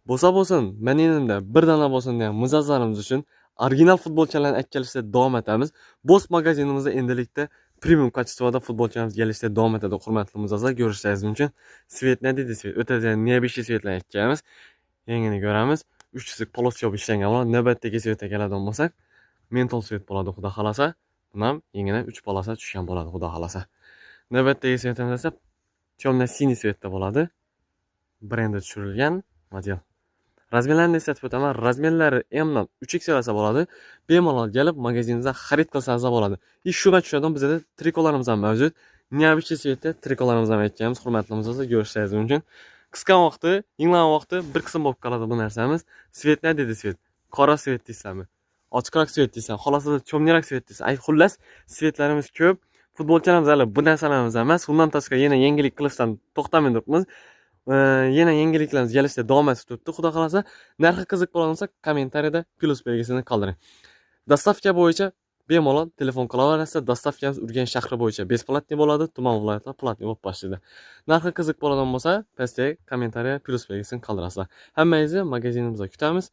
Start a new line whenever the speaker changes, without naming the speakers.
Bo'lsa bo'lsin, meningizda bir dona bo'lsin degan mijozlarimiz uchun original futbolkalarni olib kelishda davom etamiz. Boss magazinimizda endilikda premium kачествоda futbolkalarimiz kelishda davom etadi. Hurmatli mijozlar, ko'rishingiz mumkin. Svet ne dedi svet? O'tadigan nebishi svetlarni aytganmiz. Yengini ko'ramiz. 3 svet polosyob ishlangan bo'ladi. Navbatdagi svetga keladigan bo'lsak, mentol svet bo'ladi, xudo xolasa. Bunam yengini 3 polosa tushgan bo'ladi, xudo xolasa. Navbatdagi svetimiz esa temno-siniy svetda bo'ladi. Brendi tushirilgan model. Razmerlarini eslatib o'taman. Razmerlari M dan 3XL bo'ladi. Bemalol kelib magazinimizdan xarid qilsangiz bo'ladi. Shunga tushadigan bizda trikolarimiz ham mavjud. Neobычный svetda trikolarimiz ham aytganmiz. Hurmatli mijozlar, ko'rishingiz mumkin. Qisqa vaqti, yinglan vaqti bir qism bo'lib qoladi bu narsamiz. Svet ne dedi svet? Qora svet deysanmi? Ochiqroq svet deysan, xolosada cho'mniroq svet deysan. Ay xullas, svetlarimiz ko'p. Futbolchilarimiz hali bu narsalarimiz emas. Undan tashqari yana yangilik qilishdan to'xtamay turibmiz. Yana yangiliklarimiz kelishda davom etib turibdi. Xudo xolasa, narxi qiziq bo'lsa, kommentariyada plus belgisini qoldiring. Dostavka bo'yicha bemalol telefon qilaverasiz. Dostavkamiz Urganch shahri bo'yicha besplatniy bo'ladi, tuman viloyatlar platniy bo'lib boshlaydi. Narxi qiziq bo'ladigan bo'lsa, pastga kommentariya plus belgisini qoldirasizlar. Hammangizni magazinimizda kutamiz.